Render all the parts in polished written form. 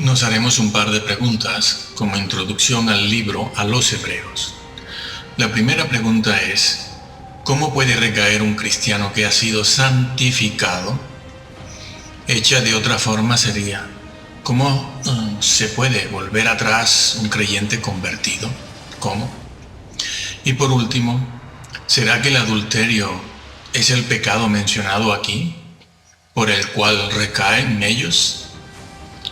Nos haremos un par de preguntas como introducción al libro a los Hebreos. La primera pregunta es, ¿cómo puede recaer un cristiano que ha sido santificado? Hecha de otra forma sería, ¿cómo se puede volver atrás un creyente convertido? ¿Cómo? Y por último, ¿será que el adulterio es el pecado mencionado aquí, por el cual recaen ellos?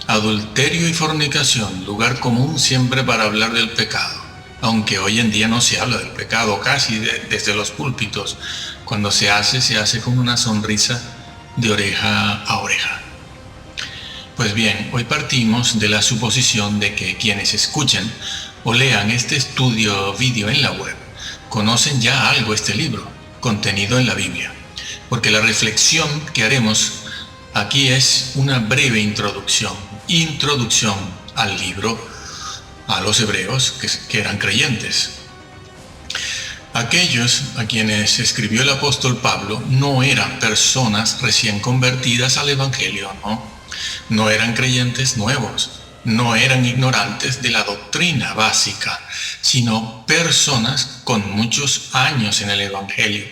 Adulterio y fornicación, lugar común siempre para hablar del pecado, aunque hoy en día no se habla del pecado casi desde los púlpitos. Cuando se hace con una sonrisa de oreja a oreja. Pues bien, hoy partimos de la suposición de que quienes escuchen o lean este estudio vídeo en la web conocen ya algo este libro, contenido en la Biblia, porque la reflexión que haremos aquí es una breve introducción al libro, a los hebreos que eran creyentes. Aquellos a quienes escribió el apóstol Pablo no eran personas recién convertidas al Evangelio, no eran creyentes nuevos, no eran ignorantes de la doctrina básica, sino personas con muchos años en el Evangelio,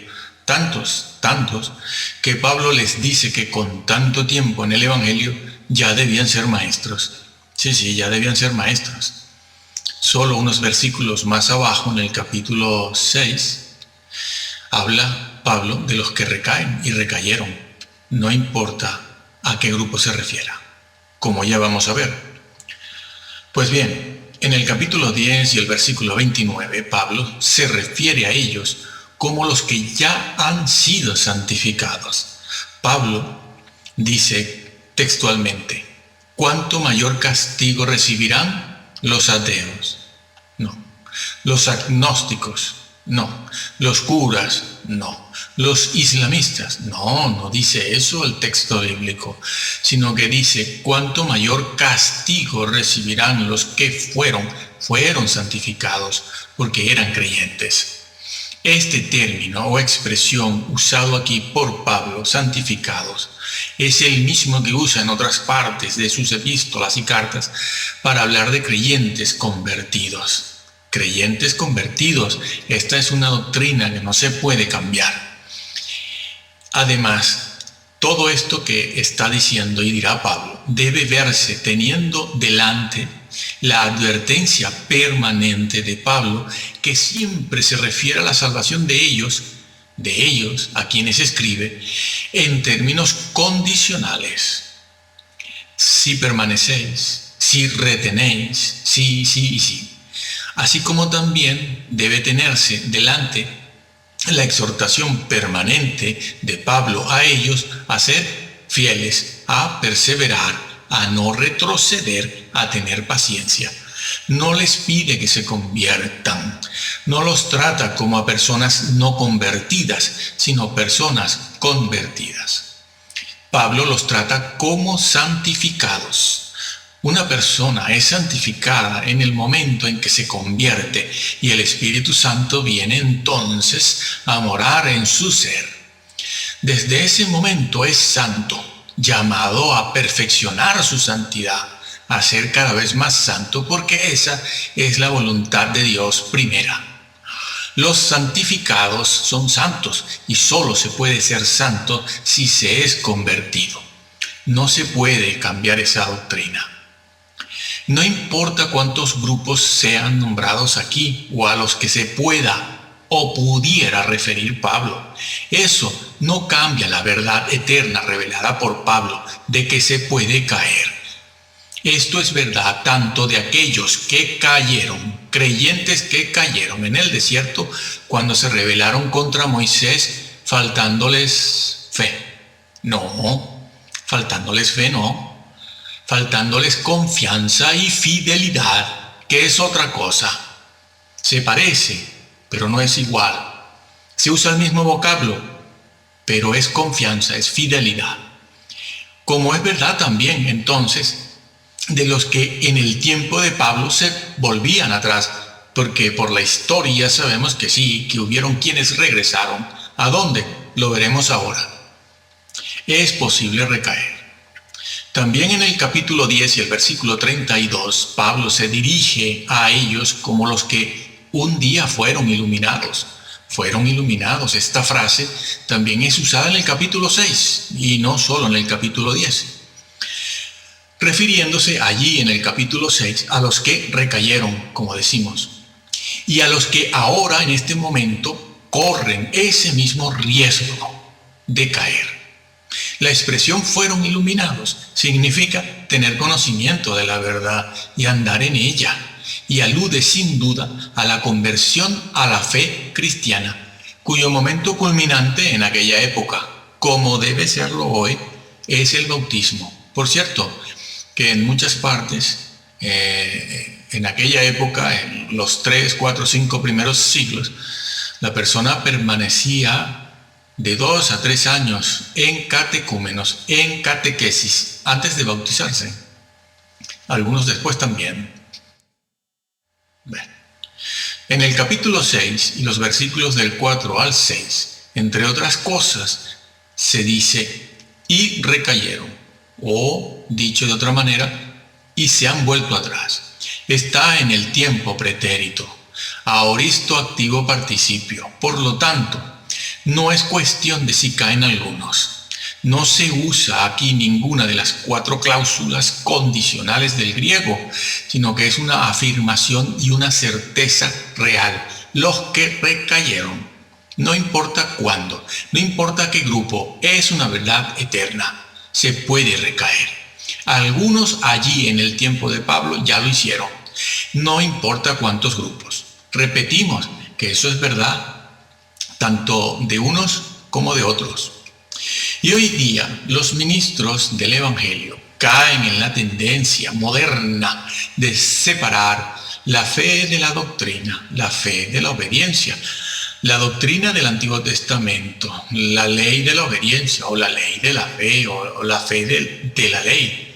tantos, que Pablo les dice que con tanto tiempo en el Evangelio ya debían ser maestros. Sí, ya debían ser maestros. Solo unos versículos más abajo, en el capítulo 6, habla Pablo de los que recaen y recayeron. No importa a qué grupo se refiera, como ya vamos a ver. Pues bien, en el capítulo 10 y el versículo 29, Pablo se refiere a ellos como los que ya han sido santificados. Pablo dice textualmente, ¿cuánto mayor castigo recibirán los ateos? No. Los agnósticos, no. Los curas, no. Los islamistas, no dice eso el texto bíblico, sino que dice, ¿cuánto mayor castigo recibirán los que fueron santificados porque eran creyentes? Este término o expresión usado aquí por Pablo, santificados, es el mismo que usa en otras partes de sus epístolas y cartas para hablar de creyentes convertidos. Creyentes convertidos, esta es una doctrina que no se puede cambiar. Además, todo esto que está diciendo y dirá Pablo debe verse teniendo delante la advertencia permanente de Pablo, que siempre se refiere a la salvación de ellos a quienes escribe, en términos condicionales. Si permanecéis, si retenéis, sí. Así como también debe tenerse delante la exhortación permanente de Pablo a ellos a ser fieles, a perseverar, a no retroceder, a tener paciencia. No les pide que se conviertan, no los trata como a personas no convertidas, sino personas convertidas. Pablo los trata como santificados. Una persona es santificada en el momento en que se convierte y el Espíritu Santo viene entonces a morar en su ser. Desde ese momento es santo, llamado a perfeccionar su santidad, a ser cada vez más santo, porque esa es la voluntad de Dios primera. Los santificados son santos y solo se puede ser santo si se es convertido. No se puede cambiar esa doctrina. No importa cuántos grupos sean nombrados aquí o a los que se pueda o pudiera referir Pablo, eso no cambia la verdad eterna revelada por Pablo de que se puede caer. Esto es verdad tanto de aquellos que cayeron, creyentes que cayeron en el desierto cuando se rebelaron contra Moisés, faltándoles fe. Faltándoles confianza y fidelidad, que es otra cosa. Se parece, pero no es igual. Se usa el mismo vocablo, pero es confianza, es fidelidad. Como es verdad también, entonces, de los que en el tiempo de Pablo se volvían atrás, porque por la historia sabemos que sí, que hubieron quienes regresaron. ¿A dónde? Lo veremos ahora. Es posible recaer. También en el capítulo 10 y el versículo 32, Pablo se dirige a ellos como los que un día fueron iluminados. Fueron iluminados. Esta frase también es usada en el capítulo 6 y no solo en el capítulo 10. Refiriéndose allí en el capítulo 6 a los que recayeron, como decimos, y a los que ahora en este momento corren ese mismo riesgo de caer. La expresión fueron iluminados significa tener conocimiento de la verdad y andar en ella, y alude sin duda a la conversión a la fe cristiana, cuyo momento culminante en aquella época, como debe serlo hoy, es el bautismo. Por cierto, que en muchas partes, en aquella época, en los 3, 4, 5 primeros siglos, la persona permanecía de 2 a 3 años en catecúmenos, en catequesis, antes de bautizarse. Algunos después también. Bueno, en el capítulo 6 y los versículos del 4 al 6, entre otras cosas, se dice, y recayeron, o, dicho de otra manera, y se han vuelto atrás. Está en el tiempo pretérito, aoristo activo participio. Por lo tanto, no es cuestión de si caen algunos. No se usa aquí ninguna de las 4 cláusulas condicionales del griego, sino que es una afirmación y una certeza real. Los que recayeron, no importa cuándo, no importa qué grupo, es una verdad eterna. Se puede recaer. Algunos allí en el tiempo de Pablo ya lo hicieron. No importa cuántos grupos. Repetimos que eso es verdad, tanto de unos como de otros. Y hoy día los ministros del Evangelio caen en la tendencia moderna de separar la fe de la doctrina, la fe de la obediencia, la doctrina del Antiguo Testamento, la ley de la obediencia o la ley de la fe o la fe de la ley.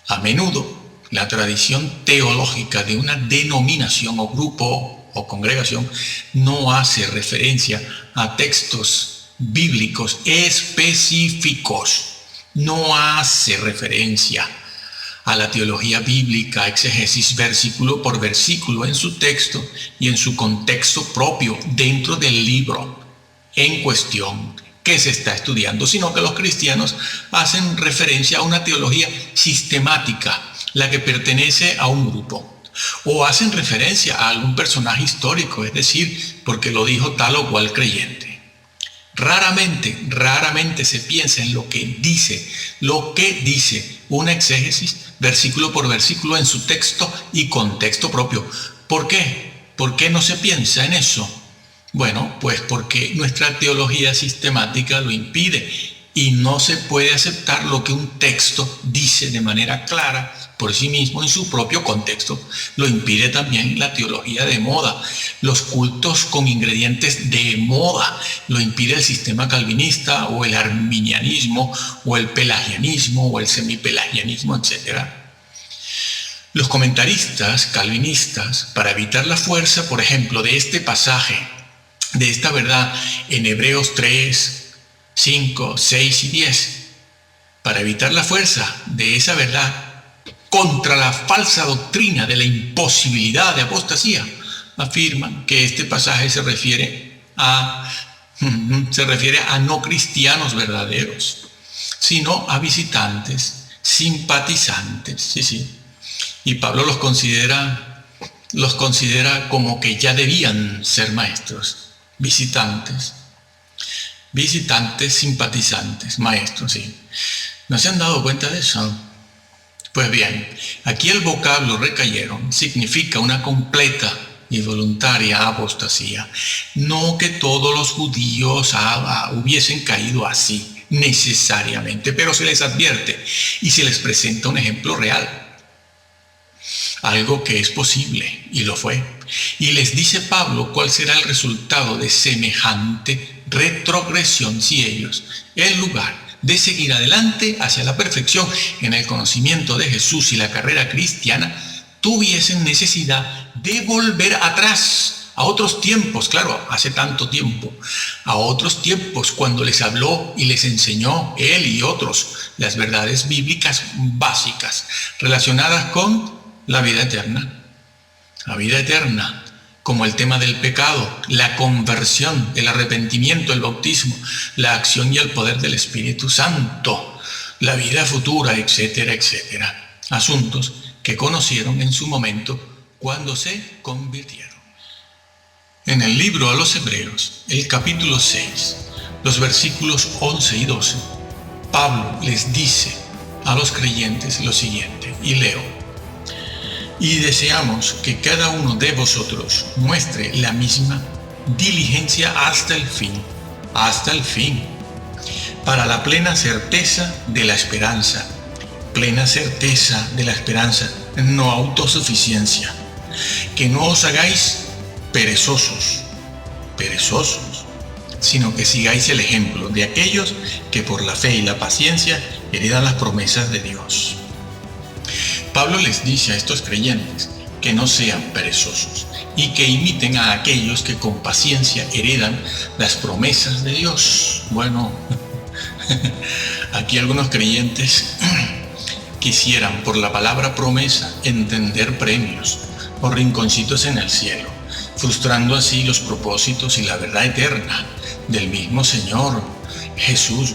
A menudo la tradición teológica de una denominación o grupo o congregación no hace referencia a textos bíblicos específicos, no hace referencia a la teología bíblica, exégesis versículo por versículo en su texto y en su contexto propio dentro del libro en cuestión que se está estudiando, sino que los cristianos hacen referencia a una teología sistemática, la que pertenece a un grupo, o hacen referencia a algún personaje histórico, es decir, porque lo dijo tal o cual creyente. Raramente se piensa en lo que dice una exégesis versículo por versículo en su texto y contexto propio. ¿Por qué? ¿Por qué no se piensa en eso? Bueno, pues porque nuestra teología sistemática lo impide y no se puede aceptar lo que un texto dice de manera clara por sí mismo en su propio contexto. Lo impide también la teología de moda, los cultos con ingredientes de moda, lo impide el sistema calvinista o el arminianismo o el pelagianismo o el semipelagianismo, etc. Los comentaristas calvinistas, para evitar la fuerza, por ejemplo, de este pasaje, de esta verdad en Hebreos 3, 5, 6 y 10, para evitar la fuerza de esa verdad contra la falsa doctrina de la imposibilidad de apostasía, afirman que este pasaje se refiere a no cristianos verdaderos, sino a visitantes, simpatizantes, sí. Y Pablo los considera como que ya debían ser maestros, visitantes, simpatizantes, maestros, sí. ¿No se han dado cuenta de eso? Pues bien, aquí el vocablo recayeron significa una completa y voluntaria apostasía. No que todos los judíos hubiesen caído así, necesariamente, pero se les advierte y se les presenta un ejemplo real. Algo que es posible, y lo fue. Y les dice Pablo cuál será el resultado de semejante retrogresión si ellos, en lugar de seguir adelante hacia la perfección en el conocimiento de Jesús y la carrera cristiana, tuviesen necesidad de volver atrás A otros tiempos, claro, hace tanto tiempo, a otros tiempos cuando les habló y les enseñó él y otros las verdades bíblicas básicas relacionadas con la vida eterna. La vida eterna, como el tema del pecado, la conversión, el arrepentimiento, el bautismo, la acción y el poder del Espíritu Santo, la vida futura, etcétera, etcétera. Asuntos que conocieron en su momento cuando se convirtieron. En el libro a los Hebreos, el capítulo 6, los versículos 11 y 12, Pablo les dice a los creyentes lo siguiente, y leo: y deseamos que cada uno de vosotros muestre la misma diligencia hasta el fin, para la plena certeza de la esperanza, no autosuficiencia, que no os hagáis perezosos, sino que sigáis el ejemplo de aquellos que por la fe y la paciencia heredan las promesas de Dios. Pablo les dice a estos creyentes que no sean perezosos y que imiten a aquellos que con paciencia heredan las promesas de Dios. Bueno, aquí algunos creyentes quisieran por la palabra promesa entender premios o rinconcitos en el cielo, frustrando así los propósitos y la verdad eterna del mismo Señor Jesús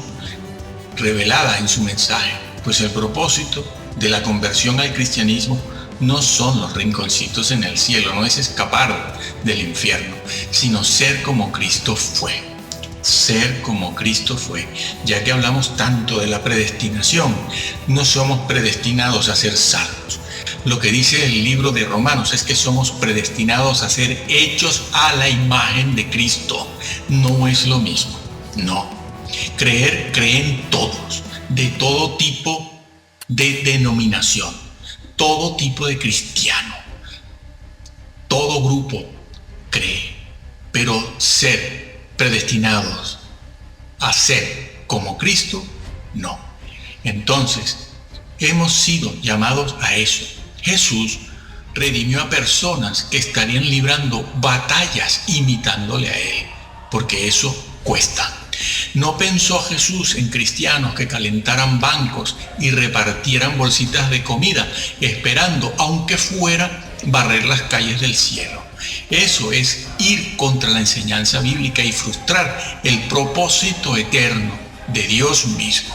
revelada en su mensaje, pues el propósito de la conversión al cristianismo no son los rinconcitos en el cielo, no es escapar del infierno, sino ser como Cristo fue. Ser como Cristo fue. Ya que hablamos tanto de la predestinación, no somos predestinados a ser salvos. Lo que dice el libro de Romanos es que somos predestinados a ser hechos a la imagen de Cristo. No es lo mismo, no. Creen todos, de todo tipo de denominación, todo tipo de cristiano, todo grupo cree, pero ser predestinados a ser como Cristo, no. Entonces, hemos sido llamados a eso. Jesús redimió a personas que estarían librando batallas imitándole a Él, porque eso cuesta. No pensó Jesús en cristianos que calentaran bancos y repartieran bolsitas de comida, esperando, aunque fuera, barrer las calles del cielo. Eso es ir contra la enseñanza bíblica y frustrar el propósito eterno de Dios mismo,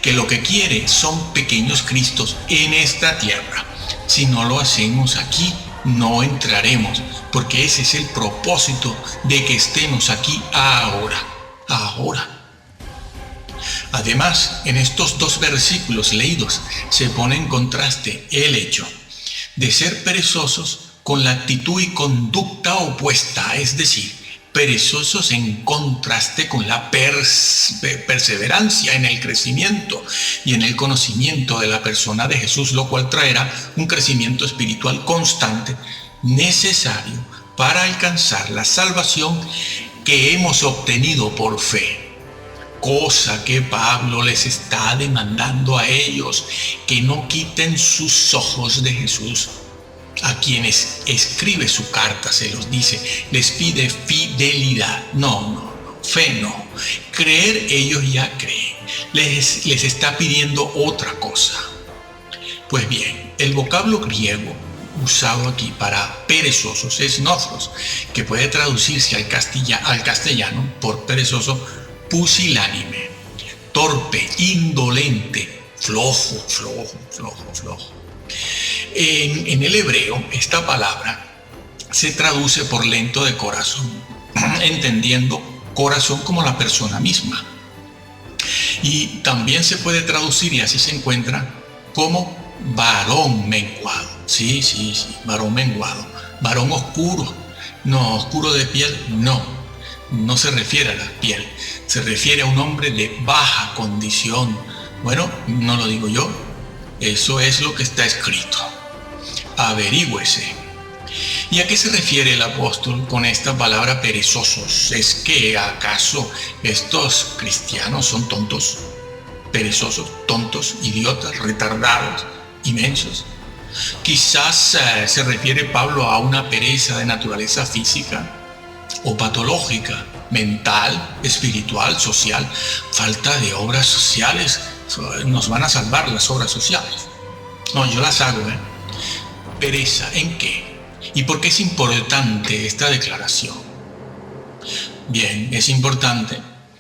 que lo que quiere son pequeños Cristos en esta tierra. Si no lo hacemos aquí, no entraremos, porque ese es el propósito de que estemos aquí ahora. Además, en estos dos versículos leídos se pone en contraste el hecho de ser perezosos con la actitud y conducta opuesta, es decir, perezosos en contraste con la perseverancia en el crecimiento y en el conocimiento de la persona de Jesús, lo cual traerá un crecimiento espiritual constante necesario para alcanzar la salvación que hemos obtenido por fe. Cosa que Pablo les está demandando a ellos, que no quiten sus ojos de Jesús. A quienes escribe su carta se los dice, les pide fidelidad. No, fe no. Creer, ellos ya creen. Les está pidiendo otra cosa. Pues bien, el vocablo griego usado aquí para perezosos es nothros, que puede traducirse al castellano por perezoso, pusilánime, torpe, indolente, flojo. En el hebreo, esta palabra se traduce por lento de corazón, entendiendo corazón como la persona misma. Y también se puede traducir, y así se encuentra, como varón menguado. Sí, varón menguado. Varón oscuro. No, oscuro de piel, no se refiere a la piel. Se refiere a un hombre de baja condición. Bueno, no lo digo yo. Eso es lo que está escrito. Averígüese. ¿Y a qué se refiere el apóstol con esta palabra perezosos? ¿Es que acaso estos cristianos son tontos? Perezosos, tontos, idiotas, retardados, inmensos. Quizás se refiere Pablo a una pereza de naturaleza física o patológica, mental, espiritual, social, falta de obras sociales. Nos van a salvar las obras sociales. No, yo las hago, ¿Pereza en qué? ¿Y por qué es importante esta declaración? Bien, es importante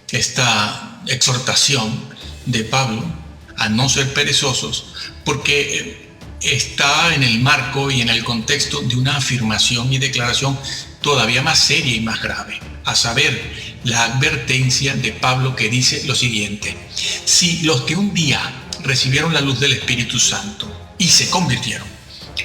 esta exhortación de Pablo a no ser perezosos porque está en el marco y en el contexto de una afirmación y declaración todavía más seria y más grave, a saber, la advertencia de Pablo que dice lo siguiente: si los que un día recibieron la luz del Espíritu Santo y se convirtieron,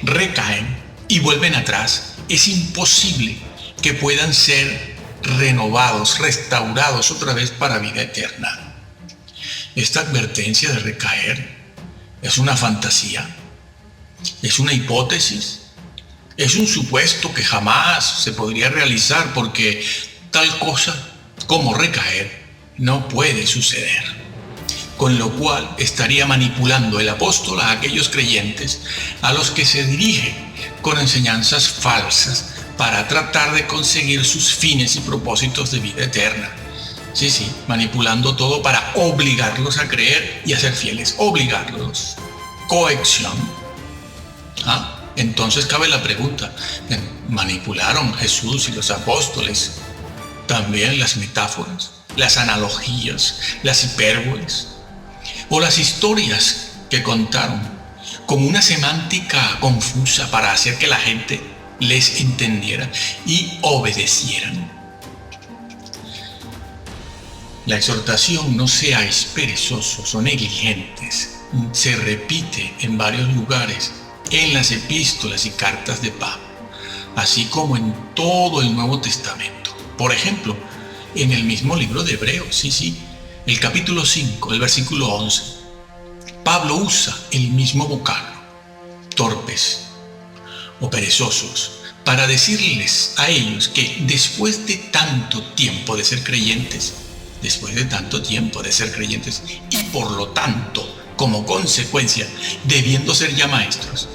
recaen y vuelven atrás, es imposible que puedan ser renovados, restaurados otra vez para vida eterna. Esta advertencia de recaer es una fantasía, es una hipótesis, es un supuesto que jamás se podría realizar porque tal cosa como recaer no puede suceder. Con lo cual estaría manipulando el apóstol a aquellos creyentes a los que se dirige con enseñanzas falsas para tratar de conseguir sus fines y propósitos de vida eterna. Sí, manipulando todo para obligarlos a creer y a ser fieles. Obligarlos. Coacción. Entonces cabe la pregunta: ¿manipularon Jesús y los apóstoles también las metáforas, las analogías, las hipérboles o las historias que contaron con una semántica confusa para hacer que la gente les entendiera y obedecieran? La exhortación "no seáis perezosos o negligentes" se repite en varios lugares en las epístolas y cartas de Pablo, así como en todo el Nuevo Testamento. Por ejemplo, en el mismo libro de Hebreos, el capítulo 5, el versículo 11, Pablo usa el mismo vocablo, torpes o perezosos, para decirles a ellos que después de tanto tiempo de ser creyentes, y por lo tanto, como consecuencia, debiendo ser ya maestros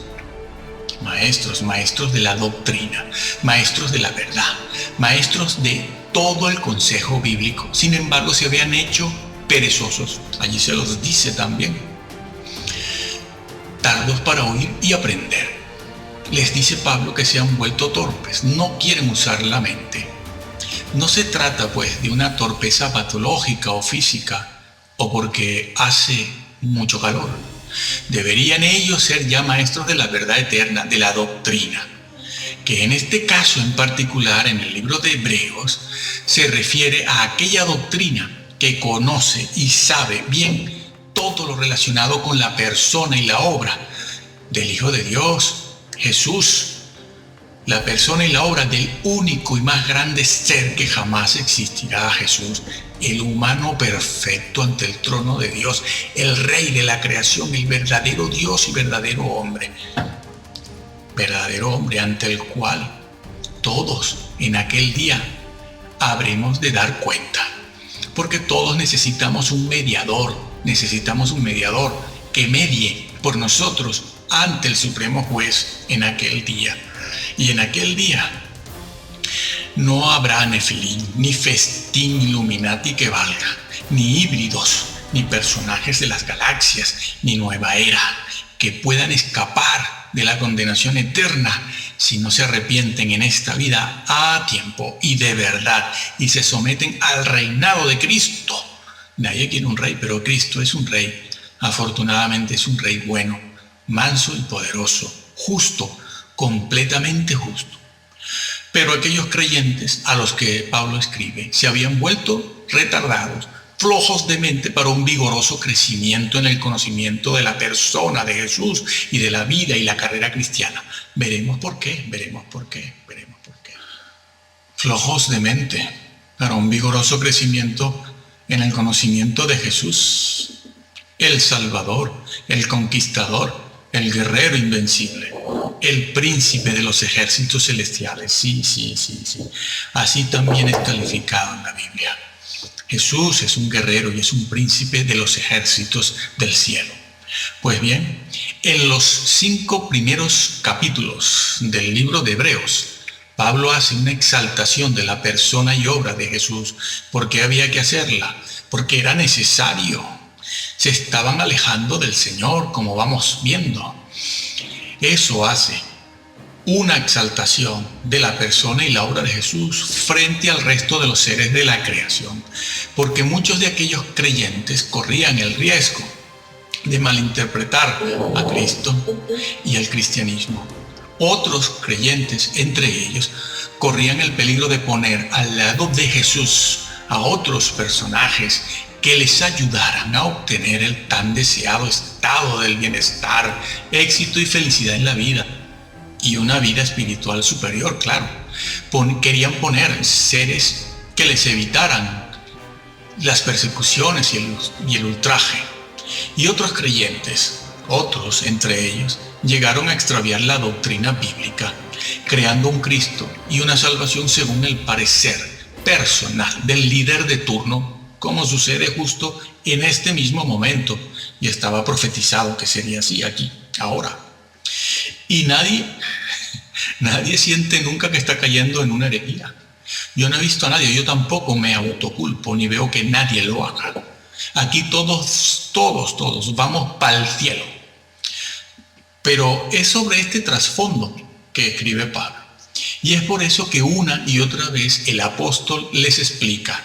de la doctrina, maestros de la verdad, maestros de todo el consejo bíblico, sin embargo se habían hecho perezosos. Allí se los dice también: tardos para oír y aprender. Les dice Pablo que se han vuelto torpes, no quieren usar la mente. No se trata pues de una torpeza patológica o física o porque hace mucho calor. Deberían ellos ser ya maestros de la verdad eterna, de la doctrina, que en este caso en particular, en el libro de Hebreos, se refiere a aquella doctrina que conoce y sabe bien todo lo relacionado con la persona y la obra del Hijo de Dios, Jesús, la persona y la obra del único y más grande ser que jamás existirá, Jesús, el humano perfecto ante el trono de Dios, el Rey de la creación, el verdadero Dios y verdadero hombre ante el cual todos en aquel día habremos de dar cuenta, porque todos necesitamos un mediador que medie por nosotros ante el Supremo Juez en aquel día. Y en aquel día no habrá Nefilim, ni festín Illuminati que valga, ni híbridos, ni personajes de las galaxias, ni nueva era, que puedan escapar de la condenación eterna si no se arrepienten en esta vida a tiempo y de verdad y se someten al reinado de Cristo. Nadie quiere un rey, pero Cristo es un rey. Afortunadamente es un rey bueno, manso y poderoso, justo, completamente justo. Pero aquellos creyentes a los que Pablo escribe se habían vuelto retardados, flojos de mente para un vigoroso crecimiento en el conocimiento de la persona de Jesús y de la vida y la carrera cristiana. Veremos por qué. Flojos de mente para un vigoroso crecimiento en el conocimiento de Jesús, el Salvador, el Conquistador, el guerrero invencible, el príncipe de los ejércitos celestiales. Sí. Así también es calificado en la Biblia. Jesús es un guerrero y es un príncipe de los ejércitos del cielo. Pues bien, En los 5 primeros capítulos del libro de Hebreos, Pablo hace una exaltación de la persona y obra de Jesús. ¿Por qué había que hacerla? Porque era necesario. Se estaban alejando del Señor, como vamos viendo. Eso hace una exaltación de la persona y la obra de Jesús frente al resto de los seres de la creación, porque muchos de aquellos creyentes corrían el riesgo de malinterpretar a Cristo y al cristianismo. Otros creyentes, entre ellos, corrían el peligro de poner al lado de Jesús a otros personajes que les ayudaran a obtener el tan deseado estado del bienestar, éxito y felicidad en la vida, y una vida espiritual superior, claro. Querían poner seres que les evitaran las persecuciones y el ultraje. Y otros creyentes, otros entre ellos, llegaron a extraviar la doctrina bíblica, creando un Cristo y una salvación según el parecer personal del líder de turno, como sucede justo en este mismo momento, y estaba profetizado que sería así aquí, ahora. Y nadie siente nunca que está cayendo en una herejía. Yo no he visto a nadie, yo tampoco me autoculpo, ni veo que nadie lo haga. Aquí todos vamos para el cielo. Pero es sobre este trasfondo que escribe Pablo. Y es por eso que una y otra vez el apóstol les explica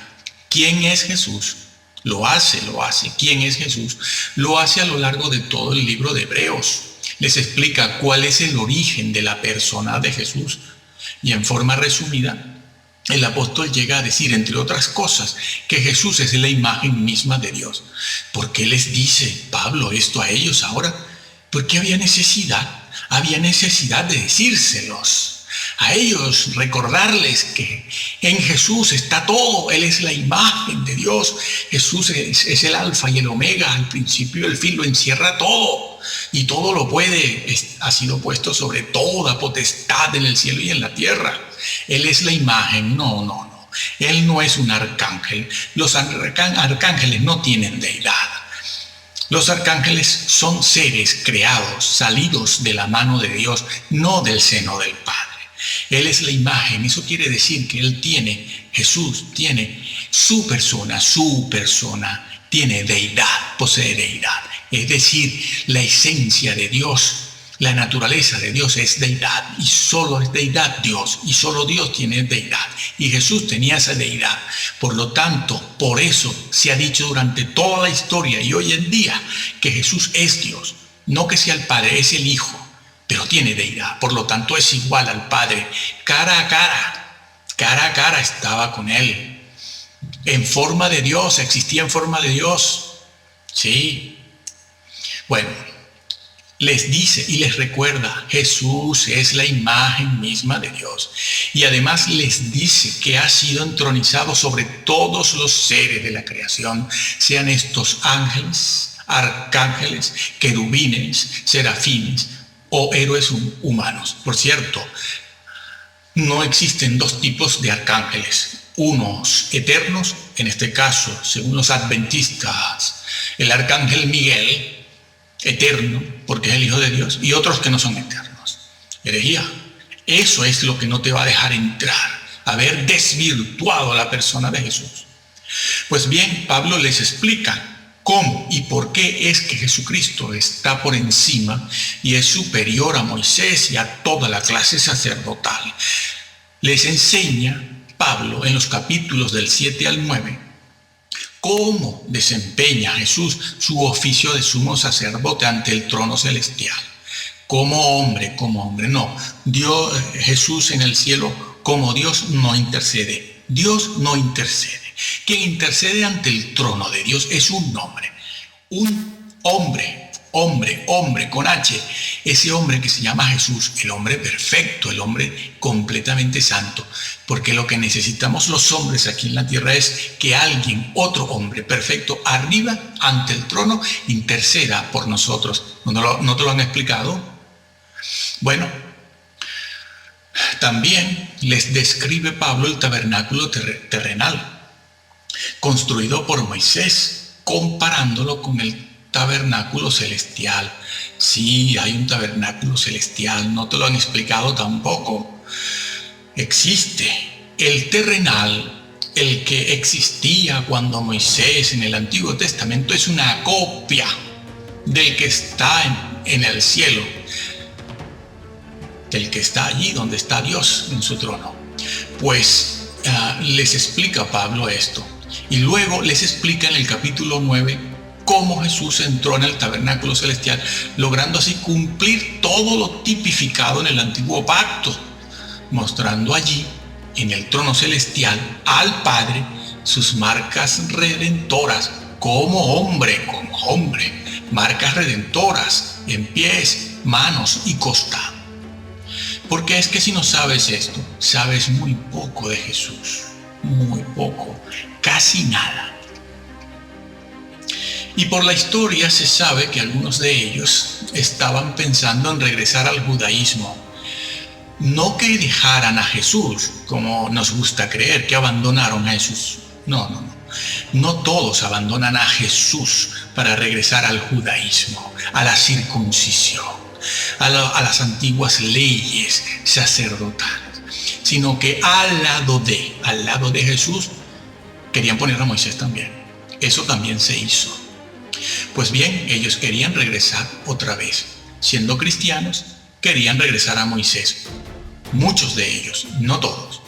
quién es Jesús. Lo hace. ¿Quién es Jesús? Lo hace a lo largo de todo el libro de Hebreos. Les explica cuál es el origen de la persona de Jesús. Y en forma resumida, el apóstol llega a decir, entre otras cosas, que Jesús es la imagen misma de Dios. ¿Por qué les dice Pablo esto a ellos ahora? Porque había necesidad de decírselos. A ellos recordarles que en Jesús está todo. Él es la imagen de Dios. Jesús es el alfa y el omega, el principio y el fin, lo encierra todo. Y todo lo puede, ha sido puesto sobre toda potestad en el cielo y en la tierra. Él es la imagen, no. Él no es un arcángel. Los arcángeles no tienen deidad. Los arcángeles son seres creados, salidos de la mano de Dios, no del seno del Padre. Él es la imagen. Eso quiere decir que Jesús tiene su persona, tiene deidad, posee deidad. Es decir, la esencia de Dios, la naturaleza de Dios es deidad, y solo es deidad Dios, y solo Dios tiene deidad. Y Jesús tenía esa deidad. Por lo tanto, por eso se ha dicho durante toda la historia y hoy en día que Jesús es Dios. No que sea el Padre, es el Hijo, pero tiene deidad. Por lo tanto, es igual al Padre. Cara a cara estaba con Él. En forma de Dios, existía en forma de Dios. Sí. Bueno, les dice y les recuerda, Jesús es la imagen misma de Dios. Y además les dice que ha sido entronizado sobre todos los seres de la creación, sean estos ángeles, arcángeles, querubines, serafines o héroes humanos. Por cierto, no existen dos tipos de arcángeles, unos eternos, en este caso, según los adventistas, el arcángel Miguel, eterno, porque es el Hijo de Dios, y otros que no son eternos. Herejía. Eso es lo que no te va a dejar entrar, haber desvirtuado a la persona de Jesús. Pues bien, Pablo les explica cómo y por qué es que Jesucristo está por encima y es superior a Moisés y a toda la clase sacerdotal. Les enseña Pablo en los capítulos del 7 al 9 cómo desempeña Jesús su oficio de sumo sacerdote ante el trono celestial. Como hombre, no. Jesús en el cielo, como Dios, no intercede. Dios no intercede. Quien intercede ante el trono de Dios es un hombre con H, ese hombre que se llama Jesús, el hombre perfecto, el hombre completamente santo, porque lo que necesitamos los hombres aquí en la tierra es que alguien, otro hombre perfecto, arriba ante el trono, interceda por nosotros. ¿No te lo han explicado? Bueno, también les describe Pablo el tabernáculo terrenal, construido por Moisés, comparándolo con el tabernáculo celestial. Sí, hay un tabernáculo celestial, no te lo han explicado tampoco. Existe el terrenal, el que existía cuando Moisés en el Antiguo Testamento, es una copia del que está en el cielo, del que está allí donde está Dios en su trono. Pues les explica Pablo esto, y luego les explica en el capítulo 9 cómo Jesús entró en el tabernáculo celestial, logrando así cumplir todo lo tipificado en el antiguo pacto, mostrando allí en el trono celestial al Padre sus marcas redentoras como hombre, marcas redentoras en pies, manos y costado. Porque es que si no sabes esto, sabes muy poco de Jesús, muy poco, casi nada. Y por la historia se sabe que algunos de ellos estaban pensando en regresar al judaísmo. No que dejaran a Jesús, como nos gusta creer, que abandonaron a Jesús. No. No todos abandonan a Jesús para regresar al judaísmo, a la circuncisión, a las antiguas leyes sacerdotales, sino que al lado de Jesús querían poner a Moisés también. Eso también se hizo. Pues bien, ellos querían regresar otra vez. Siendo cristianos, querían regresar a Moisés. Muchos de ellos, no todos,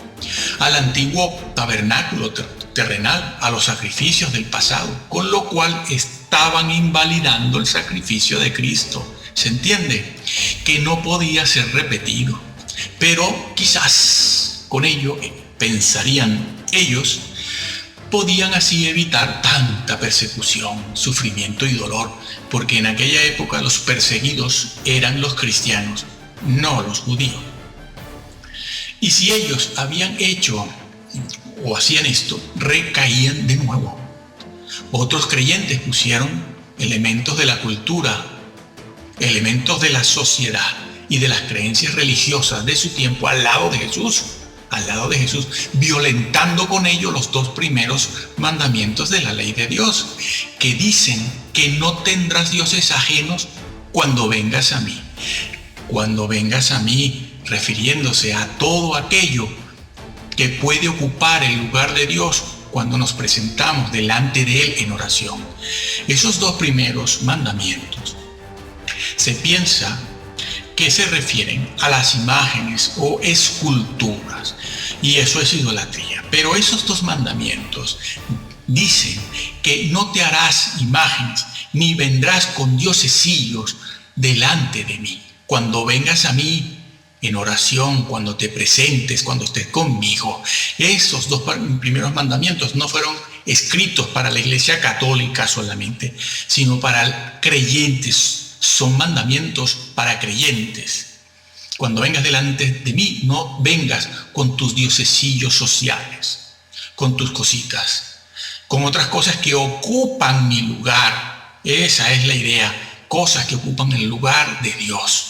al antiguo tabernáculo terrenal, a los sacrificios del pasado, con lo cual estaban invalidando el sacrificio de Cristo. ¿Se entiende? Que no podía ser repetido. Pero quizás con ello, pensarían ellos, podían así evitar tanta persecución, sufrimiento y dolor, porque en aquella época los perseguidos eran los cristianos, no los judíos. Y si ellos habían hecho o hacían esto, recaían de nuevo. Otros creyentes pusieron elementos de la cultura, elementos de la sociedad y de las creencias religiosas de su tiempo al lado de Jesús, violentando con ello los 2 primeros mandamientos de la ley de Dios, que dicen que no tendrás dioses ajenos cuando vengas a mí. Cuando vengas a mí, refiriéndose a todo aquello que puede ocupar el lugar de Dios cuando nos presentamos delante de Él en oración. Esos 2 primeros mandamientos se piensa que se refieren a las imágenes o esculturas, y eso es idolatría. Pero esos 2 mandamientos dicen que no te harás imágenes, ni vendrás con diosesillos delante de mí. Cuando vengas a mí en oración, cuando te presentes, cuando estés conmigo. Esos 2 primeros mandamientos no fueron escritos para la Iglesia Católica solamente, sino para creyentes. Son mandamientos para creyentes. Cuando vengas delante de mí, no vengas con tus diosesillos sociales, con tus cositas, con otras cosas que ocupan mi lugar. Esa es la idea, cosas que ocupan el lugar de Dios.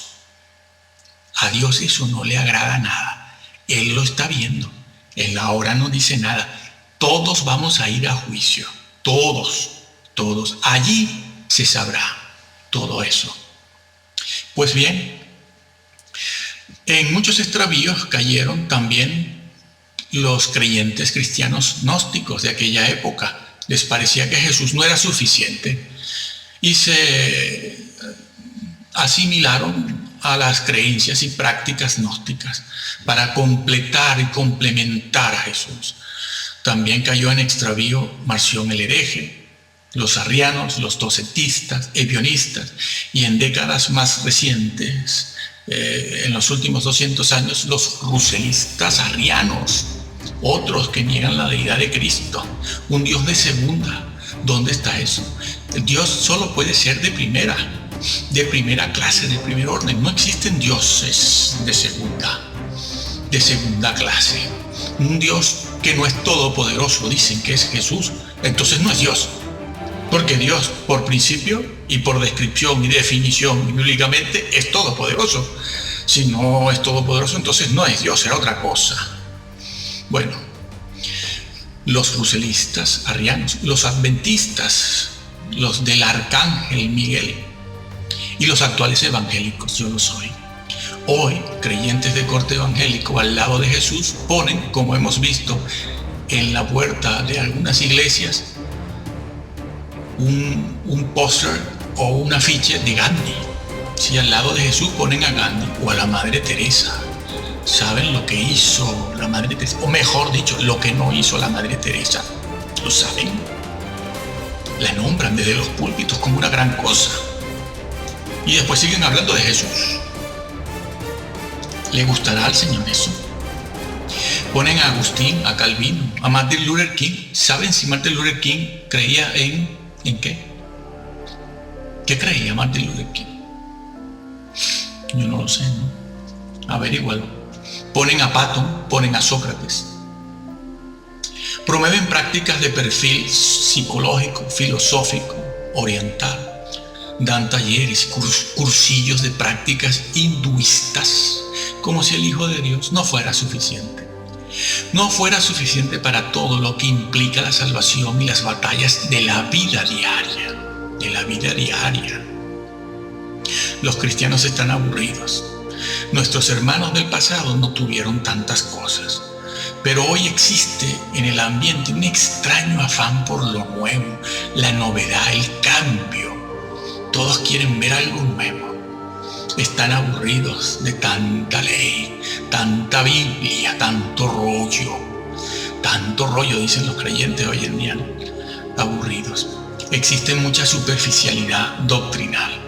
A Dios eso no le agrada nada. Él lo está viendo. Él ahora no dice nada. Todos vamos a ir a juicio. Todos. Allí se sabrá todo eso. Pues bien, en muchos extravíos cayeron también los creyentes cristianos gnósticos de aquella época. Les parecía que Jesús no era suficiente y se asimilaron a las creencias y prácticas gnósticas para completar y complementar a Jesús. También cayó en extravío Marción el hereje, los arrianos, los docetistas, ebionistas, y en décadas más recientes, en los últimos 200 años, los ruselistas arrianos, otros que niegan la deidad de Cristo, un Dios de segunda. ¿Dónde está eso? El Dios solo puede ser de primera clase, de primer orden. No existen dioses de segunda clase. Un Dios que no es todopoderoso, dicen que es Jesús, entonces no es Dios. Porque Dios, por principio y por descripción y definición bíblicamente, es todopoderoso. Si no es todopoderoso, entonces no es Dios, era otra cosa. Bueno, los ruselistas arrianos, los adventistas los del arcángel Miguel y los actuales evangélicos, yo lo soy. Hoy, creyentes de corte evangélico al lado de Jesús ponen, como hemos visto en la puerta de algunas iglesias, un póster o un afiche de Gandhi. Si al lado de Jesús ponen a Gandhi o a la Madre Teresa, ¿saben lo que hizo la Madre Teresa? O mejor dicho, lo que no hizo la Madre Teresa. ¿Lo saben? La nombran desde los púlpitos como una gran cosa. Y después siguen hablando de Jesús. ¿Le gustará al Señor eso? Ponen a Agustín, a Calvino, a Martin Luther King. ¿Saben si Martin Luther King creía en qué? ¿Qué creía Martin Luther King? Yo no lo sé, ¿no? Averígualo. Ponen a Platón, ponen a Sócrates. Promueven prácticas de perfil psicológico, filosófico, oriental. Dan talleres, cursillos de prácticas hinduistas, como si el Hijo de Dios no fuera suficiente. No fuera suficiente para todo lo que implica la salvación y las batallas de la vida diaria. De la vida diaria. Los cristianos están aburridos. Nuestros hermanos del pasado no tuvieron tantas cosas. Pero hoy existe en el ambiente un extraño afán por lo nuevo, la novedad, el cambio. Todos quieren ver algo nuevo. Están aburridos de tanta ley, tanta Biblia, tanto rollo. Tanto rollo, dicen los creyentes hoy en día, ¿no? Aburridos. Existe mucha superficialidad doctrinal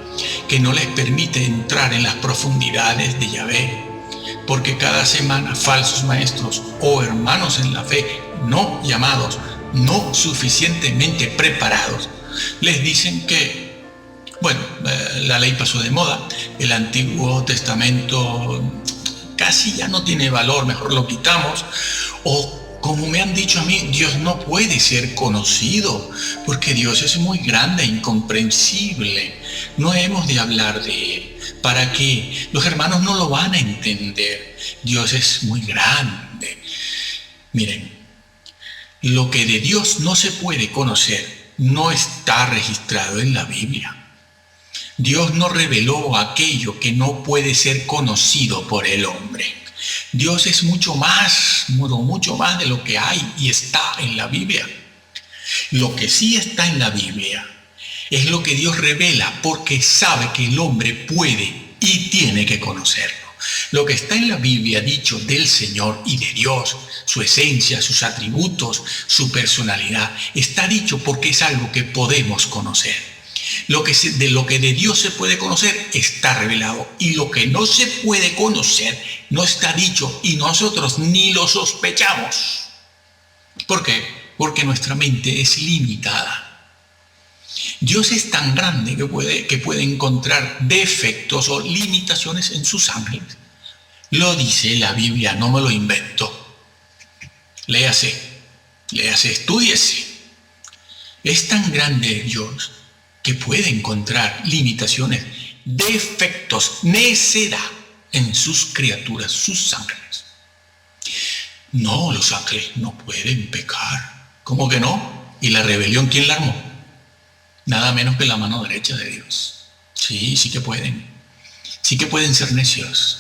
que no les permite entrar en las profundidades de Yahvé, porque cada semana falsos maestros o hermanos en la fe no llamados, no suficientemente preparados, les dicen que, bueno, la ley pasó de moda, el Antiguo Testamento casi ya no tiene valor, mejor lo quitamos, o como me han dicho a mí, Dios no puede ser conocido, porque Dios es muy grande e incomprensible. No hemos de hablar de Él. ¿Para qué? Los hermanos no lo van a entender. Dios es muy grande. Miren, lo que de Dios no se puede conocer no está registrado en la Biblia. Dios no reveló aquello que no puede ser conocido por el hombre. Dios es mucho más de lo que hay y está en la Biblia. Lo que sí está en la Biblia es lo que Dios revela porque sabe que el hombre puede y tiene que conocerlo. Lo que está en la Biblia dicho del Señor y de Dios, su esencia, sus atributos, su personalidad, está dicho porque es algo que podemos conocer. Lo que de Dios se puede conocer está revelado, y lo que no se puede conocer no está dicho y nosotros ni lo sospechamos. ¿Por qué? Porque nuestra mente es limitada. Dios es tan grande que puede encontrar defectos o limitaciones en sus ángeles. Lo dice la Biblia, no me lo invento. Léase, estúdiese. Es tan grande Dios que puede encontrar limitaciones, defectos, necedad en sus criaturas, sus ángeles. No, los ángeles no pueden pecar. ¿Cómo que no? ¿Y la rebelión quién la armó? Nada menos que la mano derecha de Dios. Sí, sí que pueden. Sí que pueden ser necios.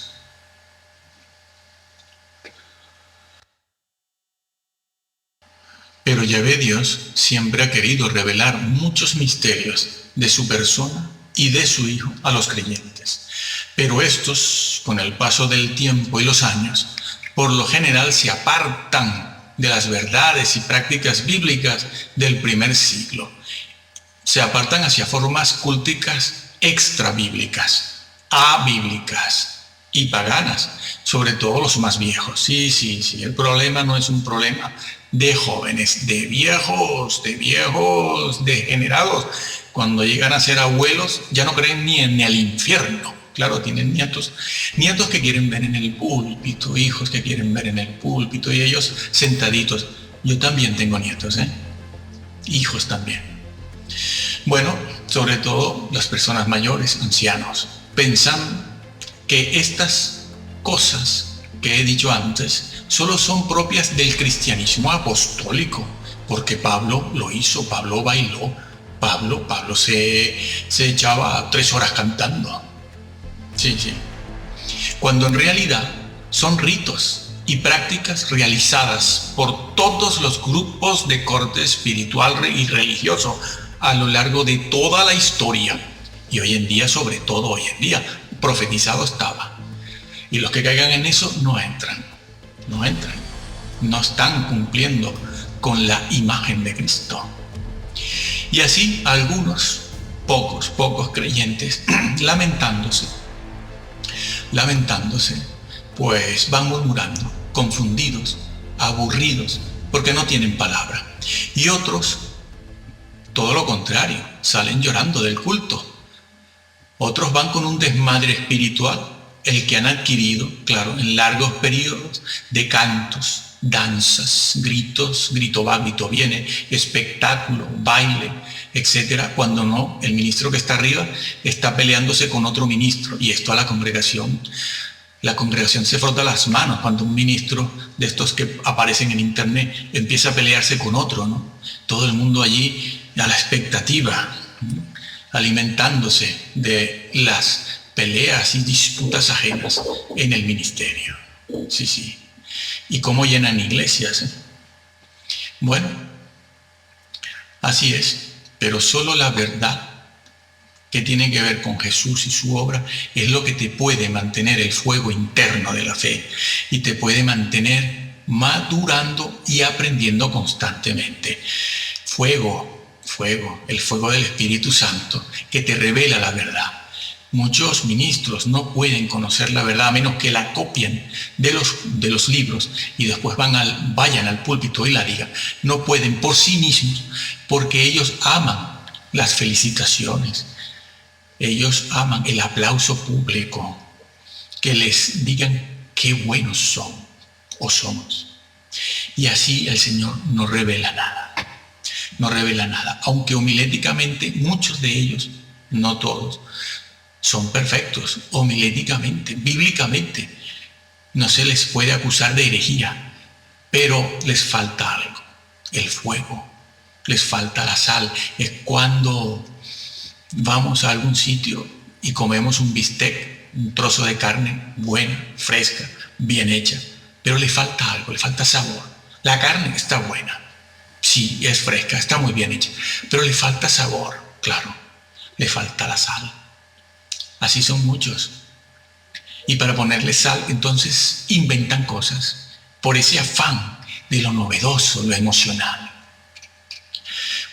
Pero Yahvé Dios siempre ha querido revelar muchos misterios de su persona y de su Hijo a los creyentes. Pero estos, con el paso del tiempo y los años, por lo general se apartan de las verdades y prácticas bíblicas del primer siglo. Se apartan hacia formas culticas extrabíblicas, abíblicas y paganas, sobre todo los más viejos. Sí, el problema no es un problema de jóvenes, de viejos degenerados. Cuando llegan a ser abuelos ya no creen ni en el infierno. Claro, tienen nietos que quieren ver en el púlpito, hijos que quieren ver en el púlpito, y ellos sentaditos. Yo también tengo nietos, hijos también. Bueno, sobre todo las personas mayores, ancianos, pensan que estas cosas que he dicho antes solo son propias del cristianismo apostólico, porque Pablo lo hizo, Pablo bailó, Pablo se echaba 3 horas cantando. Sí, sí. Cuando en realidad son ritos y prácticas realizadas por todos los grupos de corte espiritual y religioso a lo largo de toda la historia. Y hoy en día, sobre todo hoy en día, profetizado estaba. Y los que caigan en eso no entran. No están cumpliendo con la imagen de Cristo. Y así algunos, pocos creyentes, lamentándose, pues van murmurando, confundidos, aburridos, porque no tienen palabra. Y otros, todo lo contrario, salen llorando del culto. Otros van con un desmadre espiritual, el que han adquirido, claro, en largos periodos de cantos, danzas, gritos, grito va, grito viene, espectáculo, baile, etcétera, cuando no, el ministro que está arriba está peleándose con otro ministro, y esto a la congregación se frota las manos cuando un ministro de estos que aparecen en internet empieza a pelearse con otro, ¿no? Todo el mundo allí a la expectativa, ¿no? Alimentándose de las peleas y disputas ajenas en el ministerio. Sí, sí. ¿Y cómo llenan iglesias? Bueno, así es, pero solo la verdad que tiene que ver con Jesús y su obra es lo que te puede mantener el fuego interno de la fe y te puede mantener madurando y aprendiendo constantemente. El fuego del Espíritu Santo que te revela la verdad. Muchos ministros no pueden conocer la verdad a menos que la copien de los libros y después vayan al púlpito y la digan. No pueden por sí mismos porque ellos aman las felicitaciones. Ellos aman el aplauso público, que les digan qué buenos son o somos. Y así el Señor no revela nada, aunque homiléticamente muchos de ellos, no todos, son perfectos, homiléticamente, bíblicamente. No se les puede acusar de herejía, pero les falta algo, el fuego, les falta la sal. Es cuando vamos a algún sitio y comemos un bistec, un trozo de carne buena, fresca, bien hecha, pero le falta algo, le falta sabor. La carne está buena, sí, es fresca, está muy bien hecha, pero le falta sabor, claro, le falta la sal. Así son muchos. Y para ponerle sal, entonces inventan cosas por ese afán de lo novedoso, lo emocional.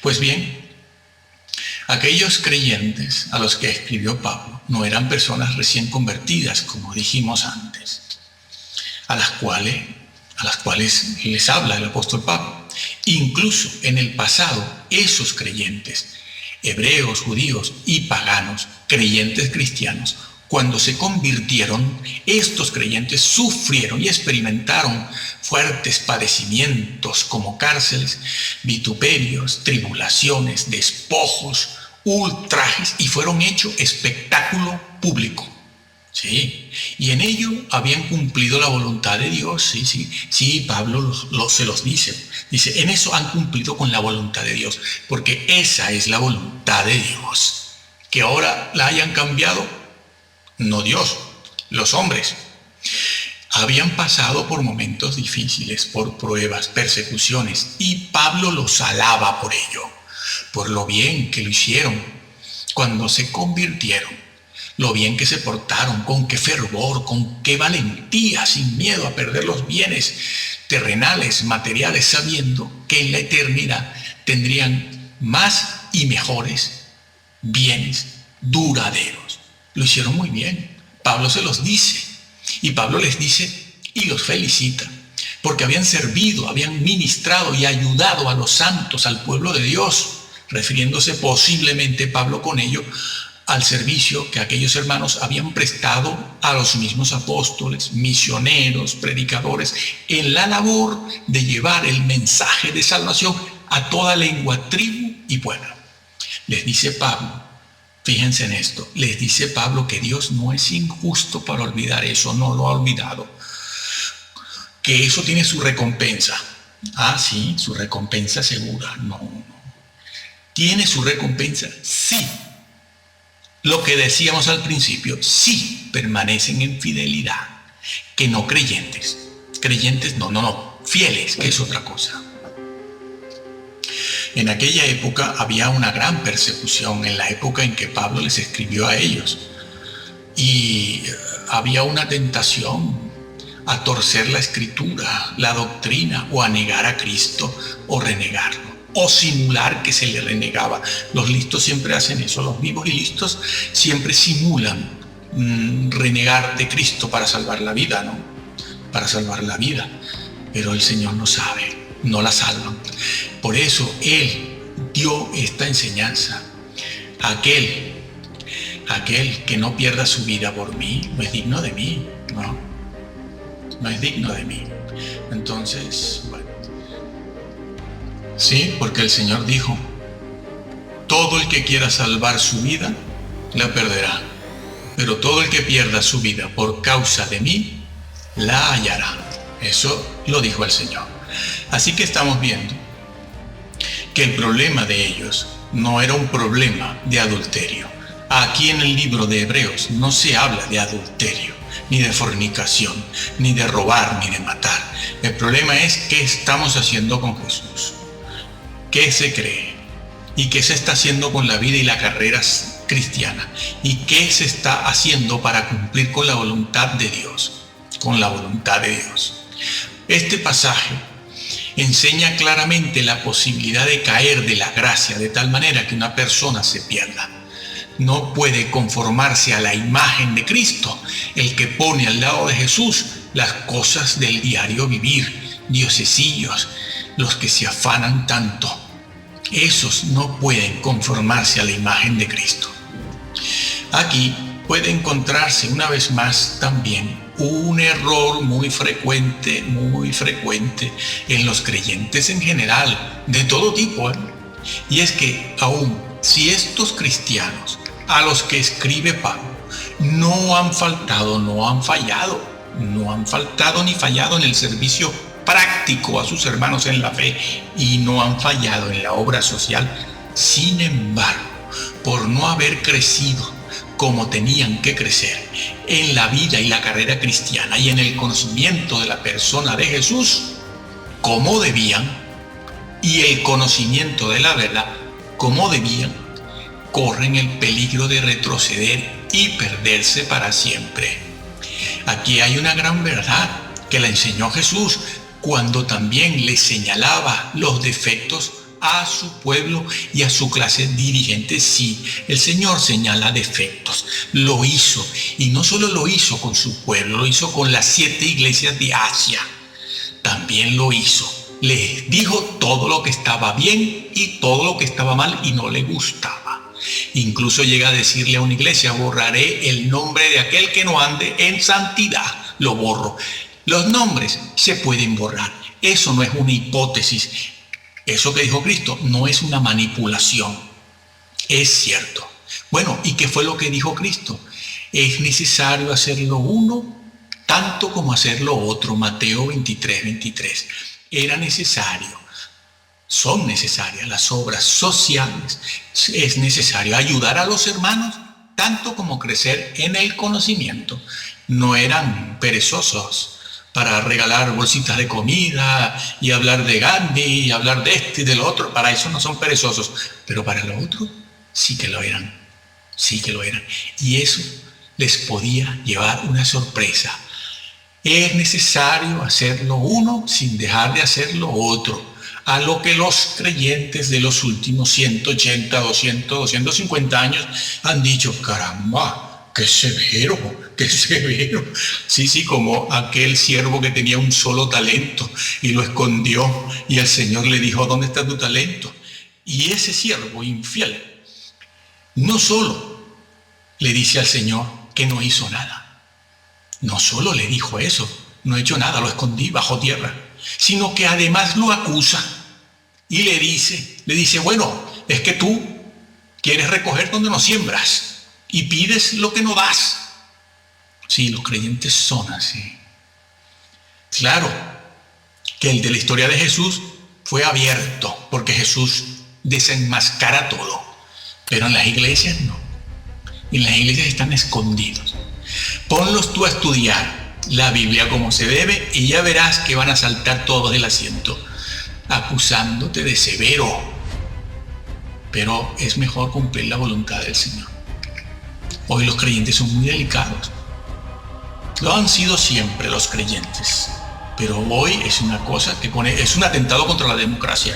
Pues bien, aquellos creyentes a los que escribió Pablo no eran personas recién convertidas, como dijimos antes, a las cuales les habla el apóstol Pablo. Incluso en el pasado, esos creyentes, hebreos, judíos y paganos, creyentes cristianos, cuando se convirtieron, estos creyentes sufrieron y experimentaron fuertes padecimientos como cárceles, vituperios, tribulaciones, despojos, ultrajes, y fueron hechos espectáculo público. Sí, y en ello habían cumplido la voluntad de Dios. Sí, Pablo se los dice. Dice, en eso han cumplido con la voluntad de Dios, porque esa es la voluntad de Dios. Que ahora la hayan cambiado, no Dios, los hombres. Habían pasado por momentos difíciles, por pruebas, persecuciones, y Pablo los alaba por ello, por lo bien que lo hicieron cuando se convirtieron. Lo bien que se portaron, con qué fervor, con qué valentía, sin miedo a perder los bienes terrenales, materiales, sabiendo que en la eternidad tendrían más y mejores bienes duraderos. Lo hicieron muy bien. Pablo se los dice, y Pablo les dice y los felicita, porque habían servido, habían ministrado y ayudado a los santos, al pueblo de Dios, refiriéndose posiblemente Pablo con ello al servicio que aquellos hermanos habían prestado a los mismos apóstoles, misioneros, predicadores, en la labor de llevar el mensaje de salvación a toda lengua, tribu y pueblo. Les dice Pablo, fíjense en esto, les dice Pablo que Dios no es injusto para olvidar eso, no lo ha olvidado, que eso tiene su recompensa. Ah, sí, su recompensa segura, no. ¿Tiene su recompensa? Sí. Lo que decíamos al principio, sí permanecen en fidelidad, que no creyentes. Creyentes no, fieles, que es otra cosa. En aquella época había una gran persecución, en la época en que Pablo les escribió a ellos. Y había una tentación a torcer la escritura, la doctrina, o a negar a Cristo, o renegarlo, o simular que se le renegaba. Los listos siempre hacen eso, los vivos y listos siempre simulan renegar de Cristo para salvar la vida, ¿no? Para salvar la vida. Pero el Señor no sabe, no la salvan. Por eso Él dio esta enseñanza. Aquel que no pierda su vida por mí, no es digno de mí, no es digno de mí. Entonces, bueno, sí, porque el Señor dijo, todo el que quiera salvar su vida, la perderá, pero todo el que pierda su vida por causa de mí, la hallará. Eso lo dijo el Señor. Así que estamos viendo que el problema de ellos no era un problema de adulterio. Aquí en el libro de Hebreos no se habla de adulterio, ni de fornicación, ni de robar, ni de matar. El problema es qué estamos haciendo con Jesús, qué se cree y qué se está haciendo con la vida y la carrera cristiana, y qué se está haciendo para cumplir con la voluntad de Dios, con la voluntad de Dios. Este pasaje enseña claramente la posibilidad de caer de la gracia de tal manera que una persona se pierda. No puede conformarse a la imagen de Cristo, el que pone al lado de Jesús las cosas del diario vivir, diosecillos, los que se afanan tanto. Esos no pueden conformarse a la imagen de Cristo. Aquí puede encontrarse una vez más también un error muy frecuente en los creyentes en general, de todo tipo, y es que aún si estos cristianos a los que escribe Pablo no han faltado ni fallado en el servicio práctico a sus hermanos en la fe, y no han fallado en la obra social, sin embargo, por no haber crecido como tenían que crecer en la vida y la carrera cristiana y en el conocimiento de la persona de Jesús como debían, y el conocimiento de la verdad como debían, corren el peligro de retroceder y perderse para siempre. Aquí hay una gran verdad que la enseñó Jesús cuando también le señalaba los defectos a su pueblo y a su clase dirigente. Sí, el Señor señala defectos, lo hizo, y no solo lo hizo con su pueblo, lo hizo con las 7 iglesias de Asia. También lo hizo, les dijo todo lo que estaba bien y todo lo que estaba mal y no le gustaba. Incluso llega a decirle a una iglesia: borraré el nombre de aquel que no ande en santidad, lo borro. Los nombres se pueden borrar, eso no es una hipótesis. Eso que dijo Cristo no es una manipulación, es cierto. Bueno, ¿y qué fue lo que dijo Cristo? Es necesario hacer lo uno tanto como hacer lo otro. Mateo 23:23. Era necesario, son necesarias las obras sociales. Es necesario ayudar a los hermanos tanto como crecer en el conocimiento. No eran perezosos para regalar bolsitas de comida y hablar de Gandhi y hablar de este y del otro. Para eso no son perezosos, pero para lo otro sí que lo eran, y eso les podía llevar una sorpresa. Es necesario hacer lo uno sin dejar de hacer lo otro, a lo que los creyentes de los últimos 180, 200, 250 años han dicho: caramba, ¡qué severo! Sí, como aquel siervo que tenía un solo talento y lo escondió, y el Señor le dijo: ¿dónde está tu talento? Y ese siervo infiel no solo le dice al Señor que no hizo nada, no solo le dijo eso, no he hecho nada, lo escondí bajo tierra, sino que además lo acusa y le dice: bueno, es que tú quieres recoger donde no siembras y pides lo que no das. Sí, los creyentes son así. Claro que el de la historia de Jesús fue abierto, porque Jesús desenmascara todo. Pero en las iglesias no. En las iglesias están escondidos. Ponlos tú a estudiar la Biblia como se debe y ya verás que van a saltar todos del asiento, acusándote de severo. Pero es mejor cumplir la voluntad del Señor. Hoy los creyentes son muy delicados. Lo han sido siempre los creyentes. Pero hoy es una cosa que es un atentado contra la democracia.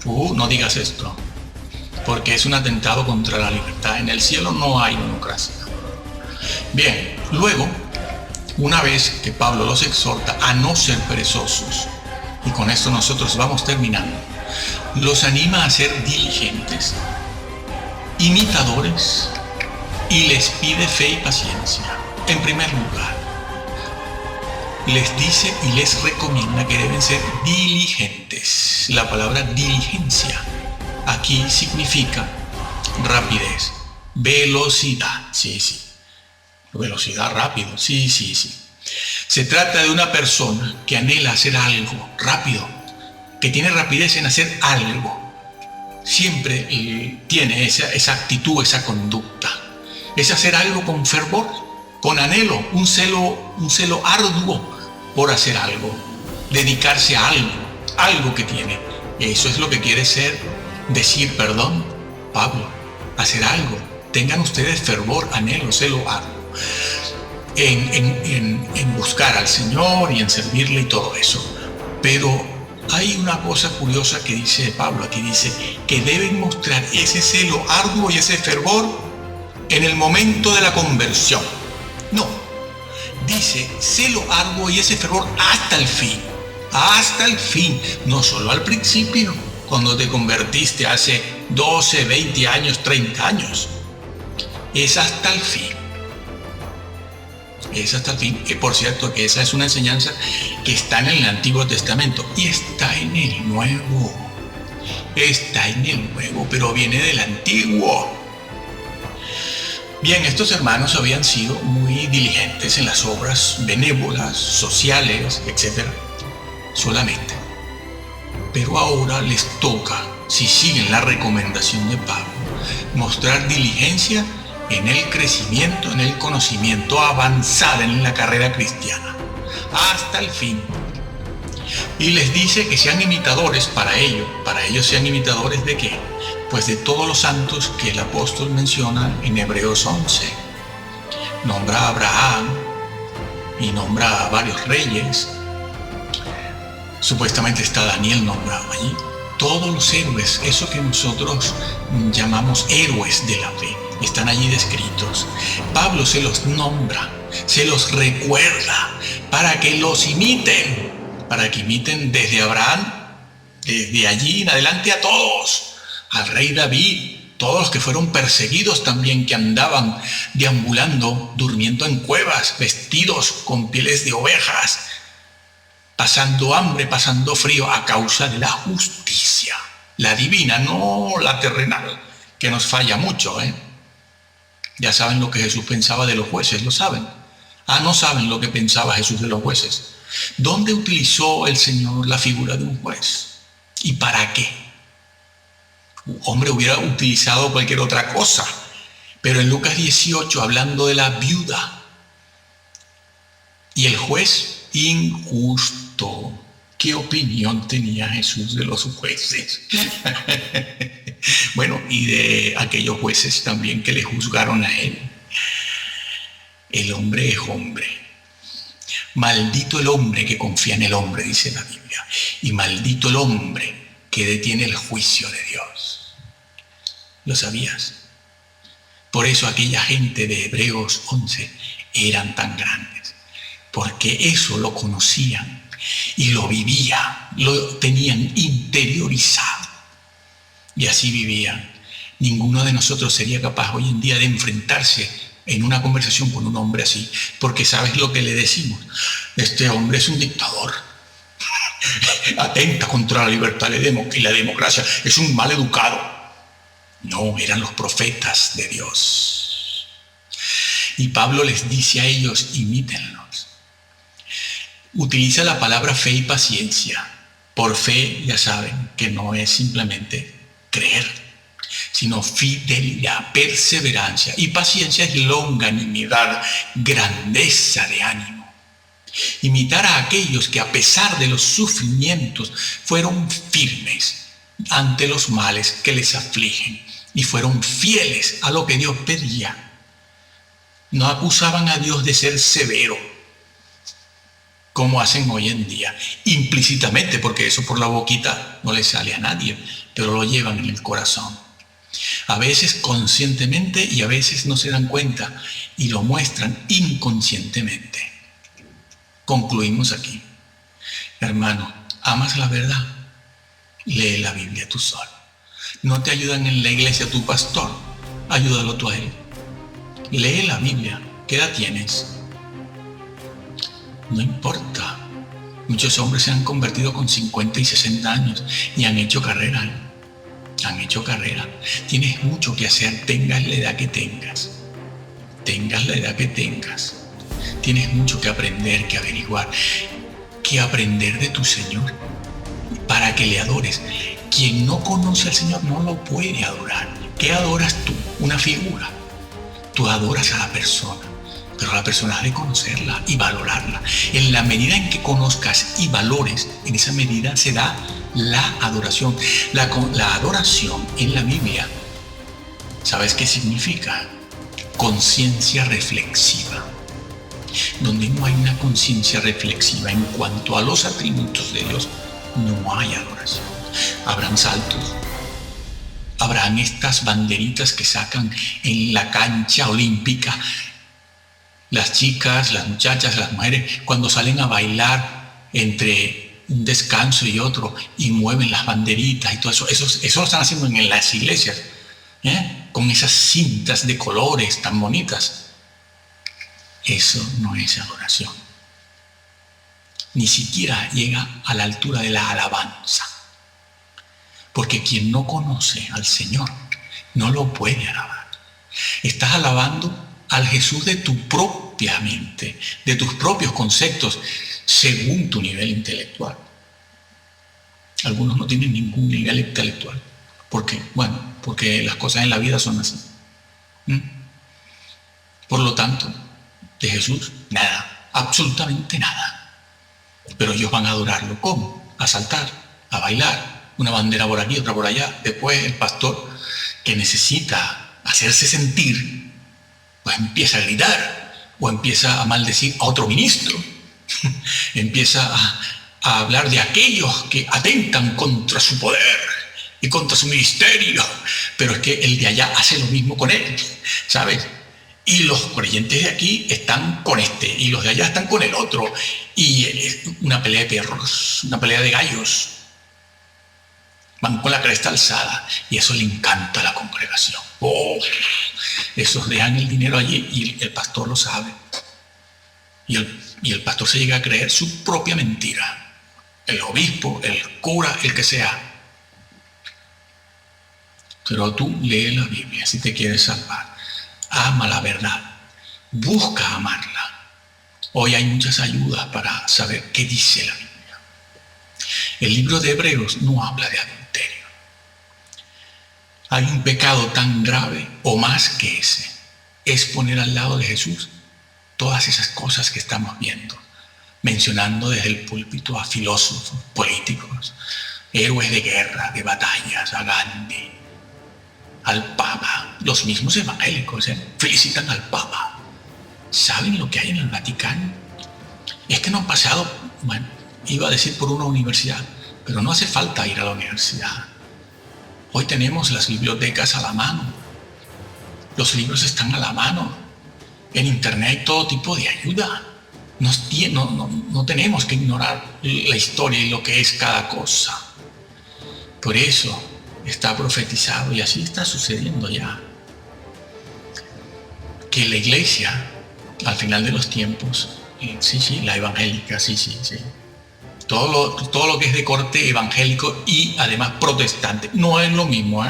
No digas esto, porque es un atentado contra la libertad. En el cielo no hay democracia. Bien, luego, una vez que Pablo los exhorta a no ser perezosos, y con esto nosotros vamos terminando, los anima a ser diligentes, imitadores, y les pide fe y paciencia. En primer lugar, les dice y les recomienda que deben ser diligentes. La palabra diligencia aquí significa rapidez, velocidad. Sí. Velocidad, rápido. Sí. Se trata de una persona que anhela hacer algo rápido, que tiene rapidez en hacer algo. Siempre tiene esa actitud, esa conducta. Es hacer algo con fervor, con anhelo, un celo arduo por hacer algo, dedicarse a algo que tiene. Eso es lo que quiere decir Pablo, hacer algo. Tengan ustedes fervor, anhelo, celo arduo en buscar al Señor y en servirle y todo eso. Pero hay una cosa curiosa que dice Pablo, aquí dice que deben mostrar ese celo arduo y ese fervor en el momento de la conversión. No, dice celo arduo y ese fervor hasta el fin, no solo al principio, cuando te convertiste hace 12, 20 años, 30 años. Es hasta el fin. Que por cierto que esa es una enseñanza que está en el Antiguo Testamento y está en el Nuevo, pero viene del Antiguo. Bien, estos hermanos habían sido muy diligentes en las obras benévolas, sociales, etc. solamente. Pero ahora les toca, si siguen la recomendación de Pablo, mostrar diligencia en el crecimiento, en el conocimiento, avanzar en la carrera cristiana, hasta el fin. Y les dice que sean imitadores para ellos sean imitadores ¿de qué? Pues de todos los santos que el apóstol menciona en Hebreos 11. Nombra a Abraham y nombra a varios reyes. Supuestamente está Daniel nombrado allí. Todos los héroes, eso que nosotros llamamos héroes de la fe, están allí descritos. Pablo se los nombra, se los recuerda para que los imiten, para que imiten desde Abraham, desde allí en adelante a todos, al rey David, todos los que fueron perseguidos también, que andaban deambulando, durmiendo en cuevas, vestidos con pieles de ovejas, pasando hambre, pasando frío a causa de la justicia, la divina, no la terrenal, que nos falla mucho, Ya saben lo que Jesús pensaba de los jueces, ¿lo saben? No saben lo que pensaba Jesús de los jueces. ¿Dónde utilizó el Señor la figura de un juez? ¿Y para qué? Hombre, hubiera utilizado cualquier otra cosa. Pero en Lucas 18, hablando de la viuda y el juez injusto, ¿qué opinión tenía Jesús de los jueces? Bueno, y de aquellos jueces también que le juzgaron a él. El hombre es hombre. Maldito el hombre que confía en el hombre, dice la Biblia. Y maldito el hombre que detiene el juicio de Dios. ¿Lo sabías? Por eso aquella gente de Hebreos 11 eran tan grandes. Porque eso lo conocían y lo vivían, lo tenían interiorizado. Y así vivían. Ninguno de nosotros sería capaz hoy en día de enfrentarse en una conversación con un hombre así, porque ¿sabes lo que le decimos? Este hombre es un dictador, atenta contra la libertad y la democracia, es un mal educado. No, eran los profetas de Dios. Y Pablo les dice a ellos, imítenlos. Utiliza la palabra fe y paciencia. Por fe, ya saben, que no es simplemente creer, sino fidelidad, perseverancia, y paciencia es longanimidad, grandeza de ánimo. Imitar a aquellos que a pesar de los sufrimientos fueron firmes ante los males que les afligen y fueron fieles a lo que Dios pedía. No acusaban a Dios de ser severo, como hacen hoy en día, implícitamente, porque eso por la boquita no le sale a nadie, pero lo llevan en el corazón. A veces conscientemente y a veces no se dan cuenta y lo muestran inconscientemente. Concluimos aquí. Hermano, ¿amas la verdad? Lee la Biblia tú solo. No te ayudan en la iglesia tu pastor, ayúdalo tú a él. Lee la Biblia. ¿Qué edad tienes? No importa. Muchos hombres se han convertido con 50 y 60 años y han hecho carrera. Han hecho carrera. Tienes mucho que hacer, tengas la edad que tengas. Tengas la edad que tengas. Tienes mucho que aprender, que averiguar, que aprender de tu Señor para que le adores. Quien no conoce al Señor no lo puede adorar. ¿Qué adoras tú? Una figura. Tú adoras a la persona, pero la persona has de conocerla y valorarla. En la medida en que conozcas y valores, en esa medida se da la adoración. La adoración en la Biblia, ¿sabes qué significa? Conciencia reflexiva. Donde no hay una conciencia reflexiva en cuanto a los atributos de Dios, no hay adoración. Habrán saltos, habrán estas banderitas que sacan en la cancha olímpica las chicas, las muchachas, las mujeres, cuando salen a bailar entre un descanso y otro y mueven las banderitas y todo eso. Eso lo están haciendo en las iglesias, con esas cintas de colores tan bonitas. Eso no es adoración. Ni siquiera llega a la altura de la alabanza. Porque quien no conoce al Señor no lo puede alabar. Estás alabando al Jesús de tu propia mente, de tus propios conceptos, según tu nivel intelectual. Algunos no tienen ningún nivel intelectual. ¿Por qué? Bueno, porque las cosas en la vida son así. Por lo tanto, de Jesús, nada, absolutamente nada. Pero ellos van a adorarlo. ¿Cómo? A saltar, a bailar, una bandera por aquí, otra por allá. Después el pastor, que necesita hacerse sentir, pues empieza a gritar o empieza a maldecir a otro ministro. Empieza a hablar de aquellos que atentan contra su poder y contra su ministerio. Pero es que el de allá hace lo mismo con él, ¿sabes? Y los creyentes de aquí están con este, y los de allá están con el otro. Y es una pelea de perros, una pelea de gallos. Van con la cresta alzada, y eso le encanta a la congregación. Esos dejan el dinero allí, y el pastor lo sabe. Y el pastor se llega a creer su propia mentira. El obispo, el cura, el que sea. Pero tú lee la Biblia si te quieres salvar. Ama la verdad, busca amarla. Hoy hay muchas ayudas para saber qué dice la Biblia. El libro de Hebreos no habla de adulterio. Hay un pecado tan grave o más que ese. Es poner al lado de Jesús todas esas cosas que estamos viendo, mencionando desde el púlpito a filósofos, políticos, héroes de guerra, de batallas, a Gandhi, al Papa. Los mismos evangélicos felicitan al Papa. ¿Saben lo que hay en el Vaticano? Es que no han pasado, bueno, iba a decir por una universidad, pero no hace falta ir a la universidad. Hoy tenemos las bibliotecas a la mano. Los libros están a la mano. En internet hay todo tipo de ayuda. No tenemos que ignorar la historia y lo que es cada cosa. Por eso está profetizado, y así está sucediendo ya, que la iglesia al final de los tiempos, la evangélica, todo lo que es de corte evangélico y además protestante, no es lo mismo,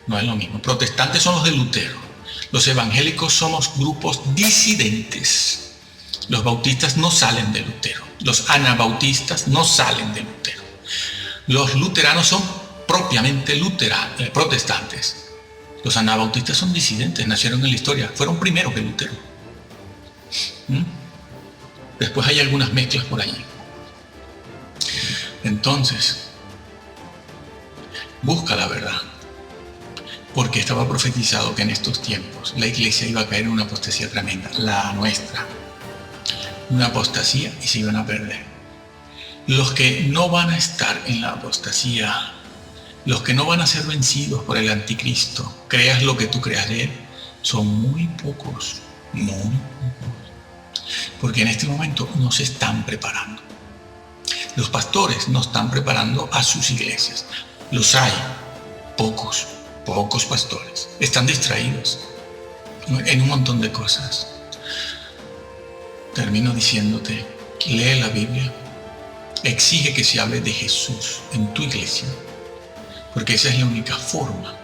no es lo mismo. Protestantes son los de Lutero, los evangélicos somos grupos disidentes. Los bautistas no salen de Lutero, los anabautistas no salen de Lutero. Los luteranos son propiamente protestantes. Los anabautistas son disidentes, nacieron en la historia, fueron primero que Lutero. Después hay algunas mezclas por allí. Entonces, busca la verdad, porque estaba profetizado que en estos tiempos la iglesia iba a caer en una apostasía tremenda, la nuestra, una apostasía, y se iban a perder. Los que no van a estar en la apostasía, los que no van a ser vencidos por el anticristo, creas lo que tú creas de él, son muy pocos, porque en este momento no se están preparando. Los pastores no están preparando a sus iglesias. Los hay, pocos pastores. Están distraídos en un montón de cosas. Termino diciéndote, lee la Biblia, exige que se hable de Jesús en tu iglesia, porque esa es la única forma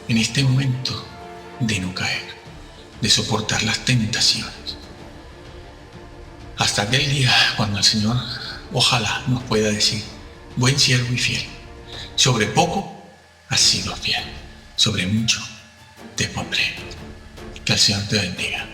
en este momento de no caer, de soportar las tentaciones. Hasta aquel día cuando el Señor, ojalá, nos pueda decir: buen siervo y fiel, sobre poco has sido fiel, sobre mucho te pondré. Que el Señor te bendiga.